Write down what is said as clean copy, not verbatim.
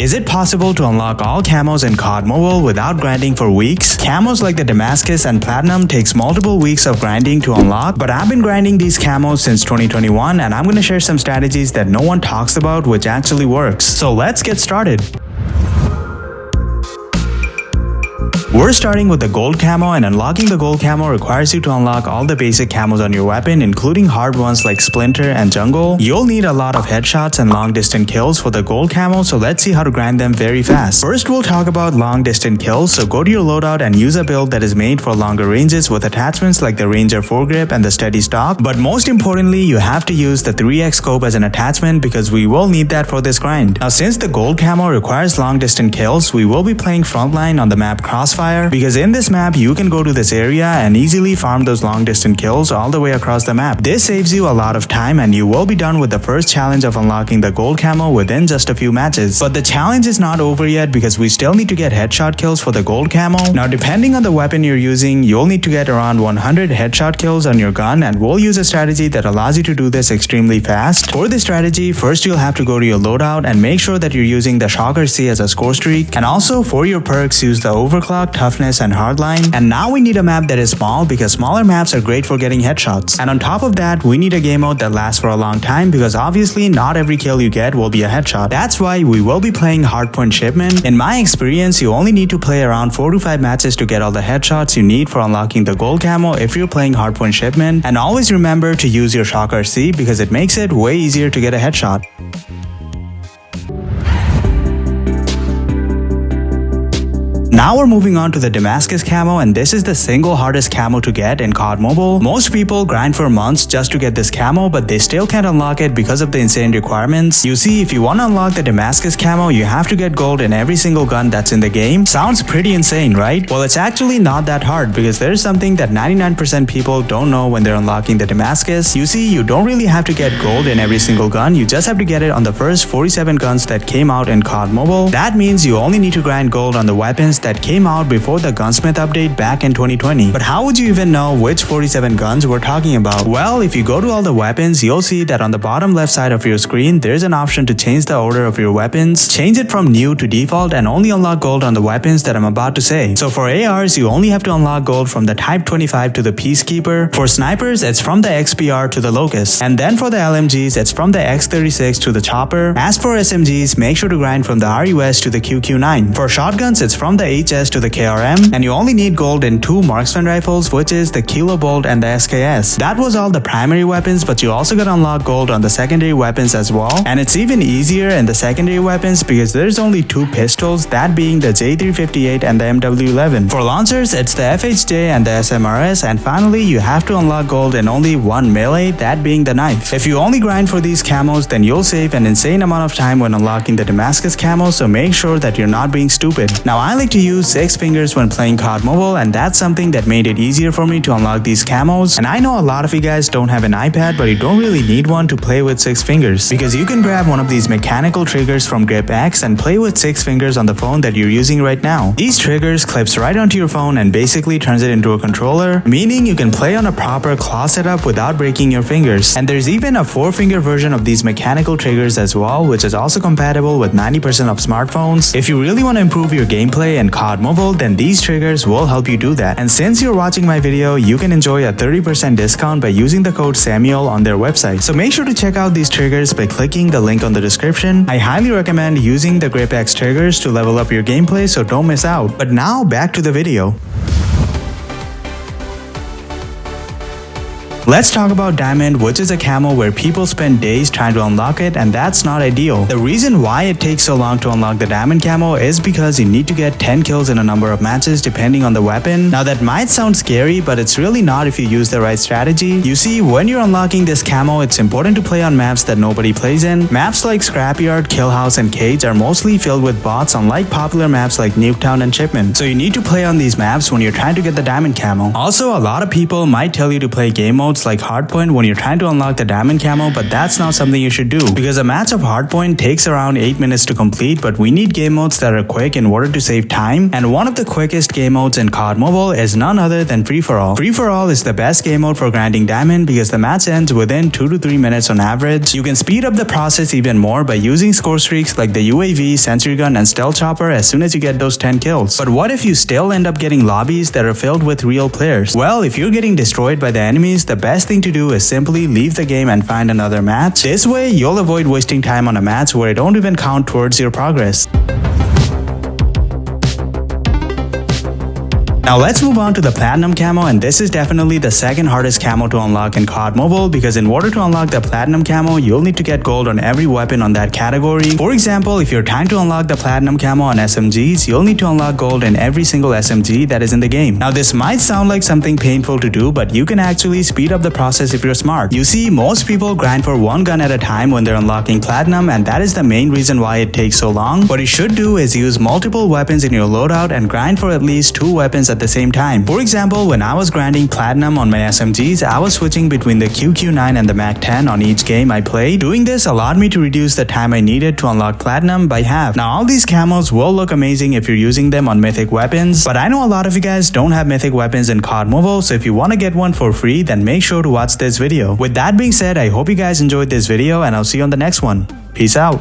Is it possible to unlock all camos in COD Mobile without grinding for weeks? Camos like the Damascus and Platinum takes multiple weeks of grinding to unlock, but I've been grinding these camos since 2021 and I'm gonna share some strategies that no one talks about which actually works. So let's get started. We're starting with the gold camo, and unlocking the gold camo requires you to unlock all the basic camos on your weapon, including hard ones like Splinter and Jungle. You'll need a lot of headshots and long distance kills for the gold camo, so let's see how to grind them very fast. First, we'll talk about long distance kills, so go to your loadout and use a build that is made for longer ranges with attachments like the Ranger foregrip and the steady stock. But most importantly, you have to use the 3x scope as an attachment because we will need that for this grind. Now, since the gold camo requires long distance kills, we will be playing frontline on the map Crossfire, because in this map you can go to this area and easily farm those long distance kills all the way across the map. This saves you a lot of time and you will be done with the first challenge of unlocking the gold camo within just a few matches. But the challenge is not over yet because we still need to get headshot kills for the gold camo. Now, depending on the weapon you're using, you'll need to get around 100 headshot kills on your gun, and we'll use a strategy that allows you to do this extremely fast. For this strategy, first you'll have to go to your loadout and make sure that you're using the Shocker C as a score streak, and also for your perks use the Overclock, Toughness and Hardline. And now we need a map that is small because smaller maps are great for getting headshots. And on top of that, we need a game mode that lasts for a long time because obviously not every kill you get will be a headshot. That's why we will be playing Hardpoint Shipment. In my experience, you only need to play around 4 to 5 matches to get all the headshots you need for unlocking the gold camo if you're playing Hardpoint Shipment. And always remember to use your Shocker C because it makes it way easier to get a headshot. Now we're moving on to the Damascus camo, and this is the single hardest camo to get in COD Mobile. Most people grind for months just to get this camo, but they still can't unlock it because of the insane requirements. You see, if you want to unlock the Damascus camo, you have to get gold in every single gun that's in the game. Sounds pretty insane, right? Well, it's actually not that hard because there's something that 99% people don't know when they're unlocking the Damascus. You see, you don't really have to get gold in every single gun, you just have to get it on the first 47 guns that came out in COD Mobile. That means you only need to grind gold on the weapons that came out before the gunsmith update back in 2020. But how would you even know which 47 guns we're talking about? Well, if you go to all the weapons, you'll see that on the bottom left side of your screen, there's an option to change the order of your weapons. Change it from new to default and only unlock gold on the weapons that I'm about to say. So for ARs, you only have to unlock gold from the Type 25 to the Peacekeeper. For snipers, it's from the XPR to the Locust. And then for the LMGs, it's from the X36 to the Chopper. As for SMGs, make sure to grind from the RUS to the QQ9. For shotguns, it's from the HS to the KRM, and you only need gold in 2 marksman rifles, which is the Kilo Bolt and the SKS. That was all the primary weapons, but you also got unlock gold on the secondary weapons as well, and it's even easier in the secondary weapons because there's only 2 pistols, that being the J358 and the MW11. For launchers, it's the FHJ and the SMRS, and finally you have to unlock gold in only 1 melee, that being the knife. If you only grind for these camos, then you'll save an insane amount of time when unlocking the Damascus camo, so make sure that you're not being stupid. Now, I like to use 6 fingers when playing COD Mobile, and that's something that made it easier for me to unlock these camos. And I know a lot of you guys don't have an iPad, but you don't really need one to play with 6 fingers because you can grab one of these mechanical triggers from Grip X and play with 6 fingers on the phone that you're using right now. These triggers clips right onto your phone and basically turns it into a controller, meaning you can play on a proper claw setup without breaking your fingers. And there's even a 4-finger version of these mechanical triggers as well, which is also compatible with 90% of smartphones. If you really want to improve your gameplay in COD Mobile, then these triggers will help you do that. And since you're watching my video, you can enjoy a 30% discount by using the code Samuel on their website. So make sure to check out these triggers by clicking the link on the description. I highly recommend using the Grip X triggers to level up your gameplay, so don't miss out. But now back to the video. Let's talk about Diamond, which is a camo where people spend days trying to unlock it, and that's not ideal. The reason why it takes so long to unlock the Diamond camo is because you need to get 10 kills in a number of matches depending on the weapon. Now, that might sound scary, but it's really not if you use the right strategy. You see, when you're unlocking this camo, it's important to play on maps that nobody plays in. Maps like Scrapyard, Killhouse, and Cage are mostly filled with bots, unlike popular maps like Nuketown and Shipment. So you need to play on these maps when you're trying to get the Diamond camo. Also, a lot of people might tell you to play game modes modes like hardpoint when you're trying to unlock the diamond camo, but that's not something you should do because a match of hardpoint takes around 8 minutes to complete, but we need game modes that are quick in order to save time, and one of the quickest game modes in COD Mobile is none other than free-for-all. Free-for-all is the best game mode for grinding diamond because the match ends within 2 to 3 minutes on average. You can speed up the process even more by using score streaks like the UAV, sentry gun, and stealth chopper as soon as you get those 10 kills. But what if you still end up getting lobbies that are filled with real players? Well, if you're getting destroyed by the enemies, the best thing to do is simply leave the game and find another match. This way, you'll avoid wasting time on a match where it don't even count towards your progress. Now let's move on to the platinum camo, and this is definitely the second hardest camo to unlock in COD Mobile because in order to unlock the platinum camo, you'll need to get gold on every weapon on that category. For example, if you're trying to unlock the platinum camo on SMGs, you'll need to unlock gold in every single SMG that is in the game. Now this might sound like something painful to do, but you can actually speed up the process if you're smart. You see, most people grind for one gun at a time when they're unlocking platinum, and that is the main reason why it takes so long. What you should do is use multiple weapons in your loadout and grind for at least 2 weapons at the same time. For example, when I was grinding platinum on my SMGs, I was switching between the QQ9 and the MAC-10 on each game I played. Doing this allowed me to reduce the time I needed to unlock platinum by half. Now all these camos will look amazing if you're using them on mythic weapons, but I know a lot of you guys don't have mythic weapons in COD Mobile, so if you want to get one for free, then make sure to watch this video. With that being said, I hope you guys enjoyed this video and I'll see you on the next one. Peace out.